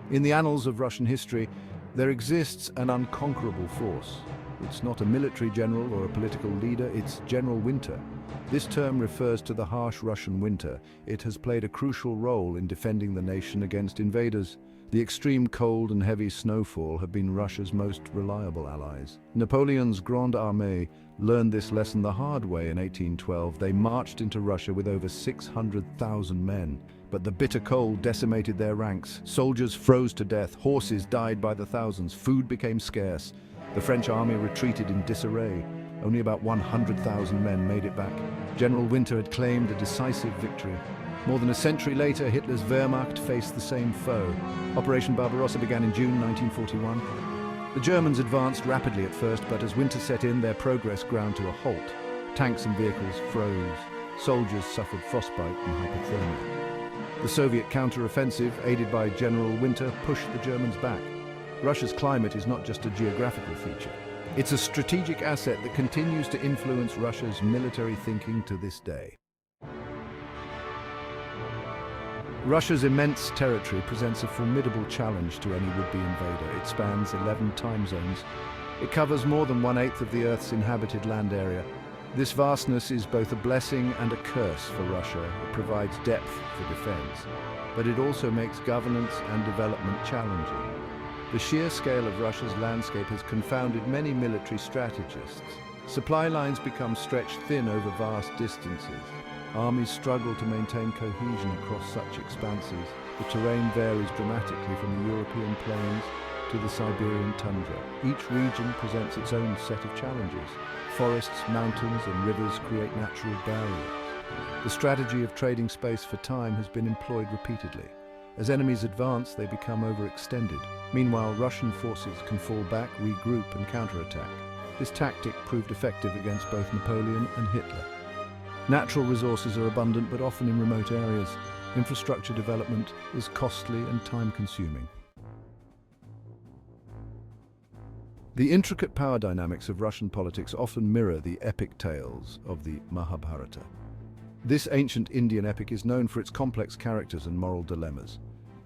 In the annals of Russian history, there exists an unconquerable force. It's not a military general or a political leader, it's General Winter. This term refers to the harsh Russian winter. It has played a crucial role in defending the nation against invaders. The extreme cold and heavy snowfall have been Russia's most reliable allies. Napoleon's Grande Armée learned this lesson the hard way in 1812. They marched into Russia with over 600,000 men. But the bitter cold decimated their ranks. Soldiers froze to death, horses died by the thousands, food became scarce. The French army retreated in disarray. Only about 100,000 men made it back. General Winter had claimed a decisive victory. More than a century later, Hitler's Wehrmacht faced the same foe. Operation Barbarossa began in June 1941. The Germans advanced rapidly at first, but as winter set in, their progress ground to a halt. Tanks and vehicles froze. Soldiers suffered frostbite and hypothermia. The Soviet counter-offensive, aided by General Winter, pushed the Germans back. Russia's climate is not just a geographical feature. It's a strategic asset that continues to influence Russia's military thinking to this day. Russia's immense territory presents a formidable challenge to any would-be invader. It spans 11 time zones. It covers more than 1/8 of the Earth's inhabited land area. This vastness is both a blessing and a curse for Russia. It provides depth for defense, but it also makes governance and development challenging. The sheer scale of Russia's landscape has confounded many military strategists. Supply lines become stretched thin over vast distances. Armies struggle to maintain cohesion across such expanses. The terrain varies dramatically from the European plains to the Siberian tundra. Each region presents its own set of challenges. Forests, mountains, and rivers create natural barriers. The strategy of trading space for time has been employed repeatedly. As enemies advance, they become overextended. Meanwhile, Russian forces can fall back, regroup, and counterattack. This tactic proved effective against both Napoleon and Hitler. Natural resources are abundant, but often in remote areas. Infrastructure development is costly and time-consuming. The intricate power dynamics of Russian politics often mirror the epic tales of the Mahabharata. This ancient Indian epic is known for its complex characters and moral dilemmas.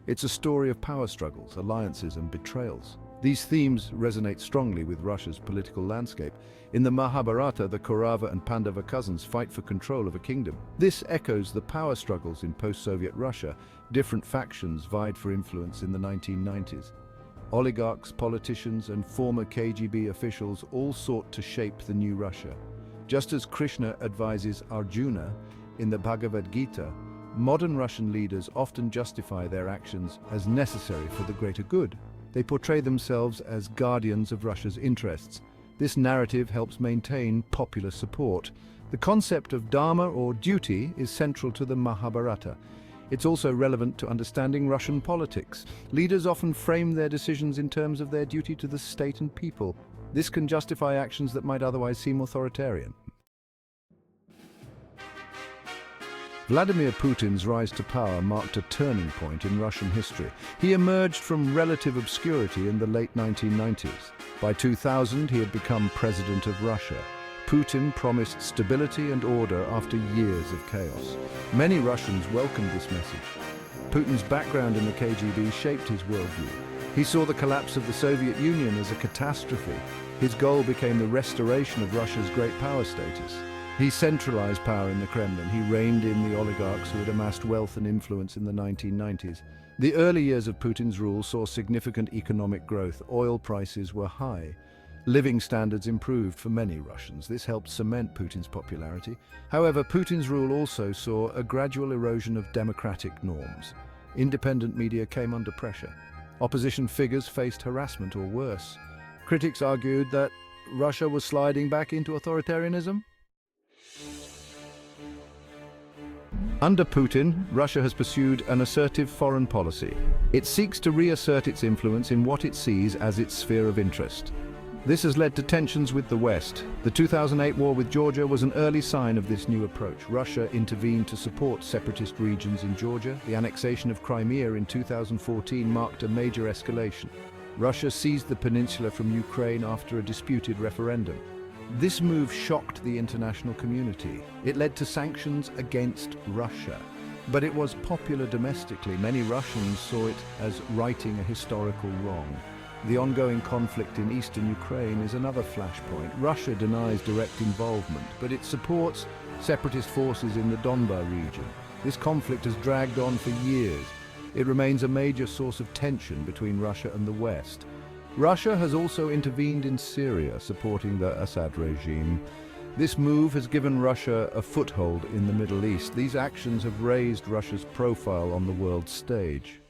It's a story of power struggles, alliances, and betrayals. These themes resonate strongly with Russia's political landscape. In the Mahabharata, the Kaurava and Pandava cousins fight for control of a kingdom. This echoes the power struggles in post-Soviet Russia. Different factions vied for influence in the 1990s. Oligarchs, politicians, and former KGB officials all sought to shape the new Russia. Just as Krishna advises Arjuna in the Bhagavad Gita, modern Russian leaders often justify their actions as necessary for the greater good. They portray themselves as guardians of Russia's interests. This narrative helps maintain popular support. The concept of dharma or duty is central to the Mahabharata. It's also relevant to understanding Russian politics. Leaders often frame their decisions in terms of their duty to the state and people. This can justify actions that might otherwise seem authoritarian. Vladimir Putin's rise to power marked a turning point in Russian history. He emerged from relative obscurity in the late 1990s. By 2000, he had become president of Russia. Putin promised stability and order after years of chaos. Many Russians welcomed this message. Putin's background in the KGB shaped his worldview. He saw the collapse of the Soviet Union as a catastrophe. His goal became the restoration of Russia's great power status. He centralized power in the Kremlin. He reined in the oligarchs who had amassed wealth and influence in the 1990s. The early years of Putin's rule saw significant economic growth. Oil prices were high. Living standards improved for many Russians. This helped cement Putin's popularity. However, Putin's rule also saw a gradual erosion of democratic norms. Independent media came under pressure. Opposition figures faced harassment or worse. Critics argued that Russia was sliding back into authoritarianism. Under Putin, Russia has pursued an assertive foreign policy. It seeks to reassert its influence in what it sees as its sphere of interest. This has led to tensions with the West. The 2008 war with Georgia was an early sign of this new approach. Russia intervened to support separatist regions in Georgia. The annexation of Crimea in 2014 marked a major escalation. Russia seized the peninsula from Ukraine after a disputed referendum. This move shocked the international community. It led to sanctions against Russia. But it was popular domestically. Many Russians saw it as righting a historical wrong. The ongoing conflict in eastern Ukraine is another flashpoint. Russia denies direct involvement, but it supports separatist forces in the Donbas region. This conflict has dragged on for years. It remains a major source of tension between Russia and the West. Russia has also intervened in Syria, supporting the Assad regime. This move has given Russia a foothold in the Middle East. These actions have raised Russia's profile on the world stage.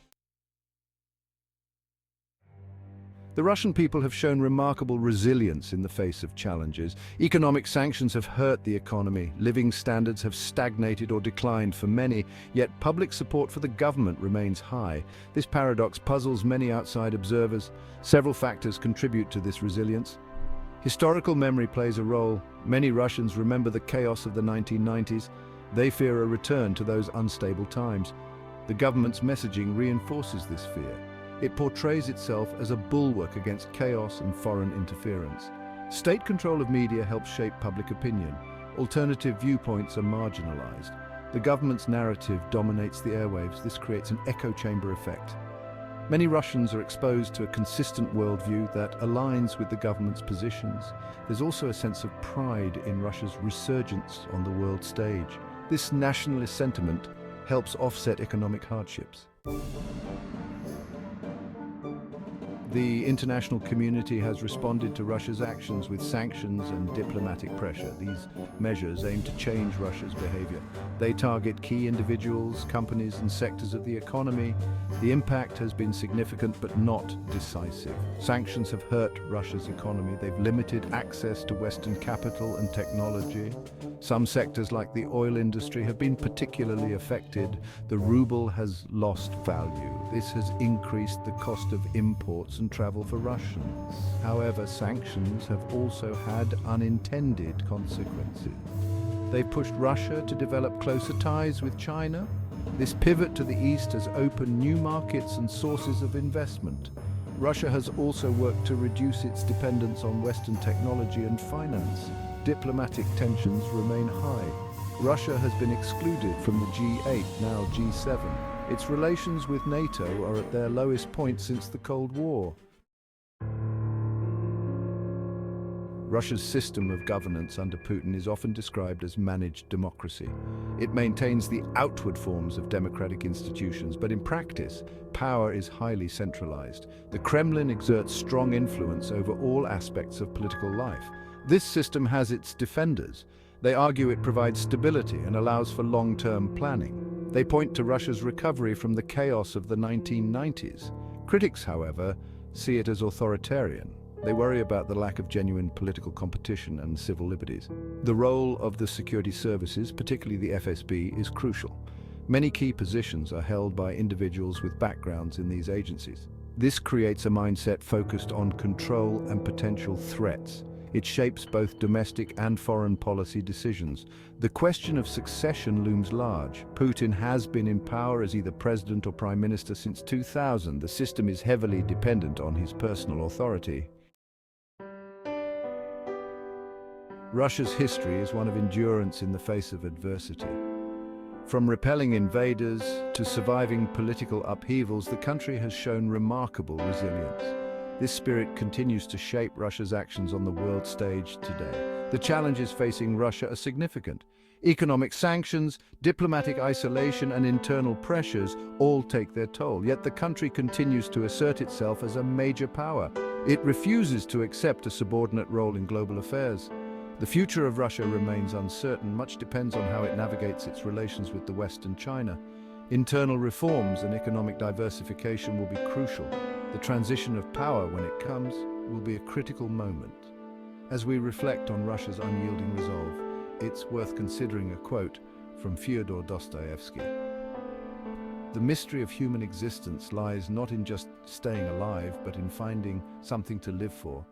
The Russian people have shown remarkable resilience in the face of challenges. Economic sanctions have hurt the economy. Living standards have stagnated or declined for many, yet public support for the government remains high. This paradox puzzles many outside observers. Several factors contribute to this resilience. Historical memory plays a role. Many Russians remember the chaos of the 1990s. They fear a return to those unstable times. The government's messaging reinforces this fear. It portrays itself as a bulwark against chaos and foreign interference. State control of media helps shape public opinion. Alternative viewpoints are marginalized. The government's narrative dominates the airwaves. This creates an echo chamber effect. Many Russians are exposed to a consistent worldview that aligns with the government's positions. There's also a sense of pride in Russia's resurgence on the world stage. This nationalist sentiment helps offset economic hardships. The international community has responded to Russia's actions with sanctions and diplomatic pressure. These measures aim to change Russia's behavior. They target key individuals, companies, and sectors of the economy. The impact has been significant but not decisive. Sanctions have hurt Russia's economy. They've limited access to Western capital and technology. Some sectors, like the oil industry, have been particularly affected. The ruble has lost value. This has increased the cost of imports and travel for Russians. However, sanctions have also had unintended consequences. They've pushed Russia to develop closer ties with China. This pivot to the east has opened new markets and sources of investment. Russia has also worked to reduce its dependence on Western technology and finance. Diplomatic tensions remain high. Russia has been excluded from the G8, now G7. Its relations with NATO are at their lowest point since the Cold War. Russia's system of governance under Putin is often described as managed democracy. It maintains the outward forms of democratic institutions, but in practice, power is highly centralized. The Kremlin exerts strong influence over all aspects of political life. This system has its defenders. They argue it provides stability and allows for long-term planning. They point to Russia's recovery from the chaos of the 1990s. Critics, however, see it as authoritarian. They worry about the lack of genuine political competition and civil liberties. The role of the security services, particularly the FSB, is crucial. Many key positions are held by individuals with backgrounds in these agencies. This creates a mindset focused on control and potential threats. It shapes both domestic and foreign policy decisions. The question of succession looms large. Putin has been in power as either president or prime minister since 2000. The system is heavily dependent on his personal authority. Russia's history is one of endurance in the face of adversity. From repelling invaders to surviving political upheavals, the country has shown remarkable resilience. This spirit continues to shape Russia's actions on the world stage today. The challenges facing Russia are significant. Economic sanctions, diplomatic isolation, and internal pressures all take their toll, yet the country continues to assert itself as a major power. It refuses to accept a subordinate role in global affairs. The future of Russia remains uncertain. Much depends on how it navigates its relations with the West and China. Internal reforms and economic diversification will be crucial. The transition of power, when it comes, will be a critical moment. As we reflect on Russia's unyielding resolve, it's worth considering a quote from Fyodor Dostoevsky. The mystery of human existence lies not in just staying alive, but in finding something to live for.